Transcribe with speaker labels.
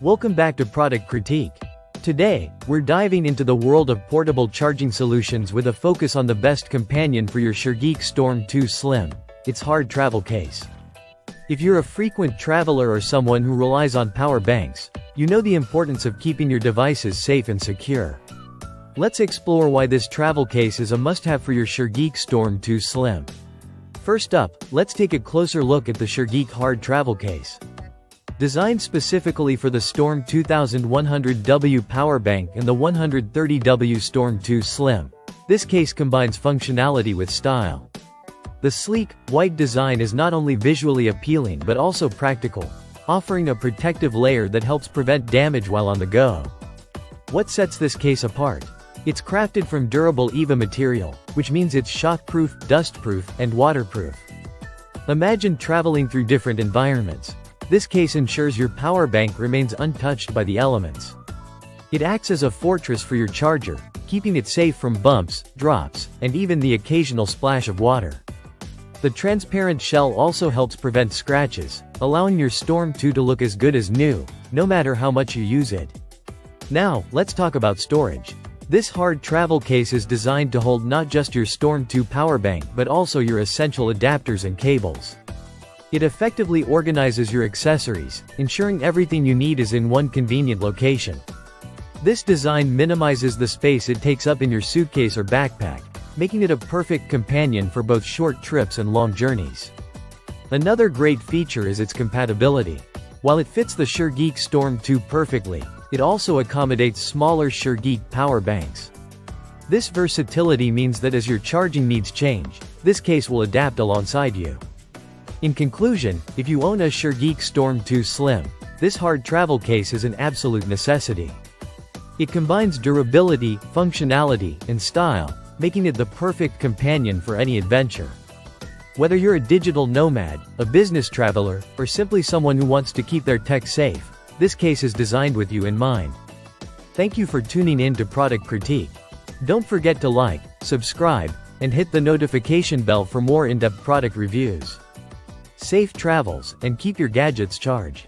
Speaker 1: Welcome back to Product Critique. Today, we're diving into the world of portable charging solutions with a focus on the best companion for your Shargeek Storm 2 Slim, its hard travel case. If you're a frequent traveler or someone who relies on power banks, you know the importance of keeping your devices safe and secure. Let's explore why this travel case is a must-have for your Shargeek Storm 2 Slim. First up, let's take a closer look at the Shargeek Hard Travel Case. Designed specifically for the Storm 2100W power bank and the 130W Storm 2 Slim, this case combines functionality with style. The sleek, white design is not only visually appealing but also practical, offering a protective layer that helps prevent damage while on the go. What sets this case apart? It's crafted from durable EVA material, which means it's shockproof, dustproof, and waterproof. Imagine traveling through different environments. This case ensures your power bank remains untouched by the elements. It acts as a fortress for your charger, keeping it safe from bumps, drops, and even the occasional splash of water. The transparent shell also helps prevent scratches, allowing your Storm 2 to look as good as new, no matter how much you use it. Now, let's talk about storage. This hard travel case is designed to hold not just your Storm 2 power bank but also your essential adapters and cables. It effectively organizes your accessories, ensuring everything you need is in one convenient location. This design minimizes the space it takes up in your suitcase or backpack, making it a perfect companion for both short trips and long journeys. Another great feature is its compatibility. While it fits the Shargeek Storm 2 perfectly, it also accommodates smaller Shargeek power banks. This versatility means that as your charging needs change, this case will adapt alongside you. In conclusion, if you own a Shargeek Storm 2 Slim, this hard travel case is an absolute necessity. It combines durability, functionality, and style, making it the perfect companion for any adventure. Whether you're a digital nomad, a business traveler, or simply someone who wants to keep their tech safe, this case is designed with you in mind. Thank you for tuning in to Product Critique. Don't forget to like, subscribe, and hit the notification bell for more in-depth product reviews. Safe travels, and keep your gadgets charged.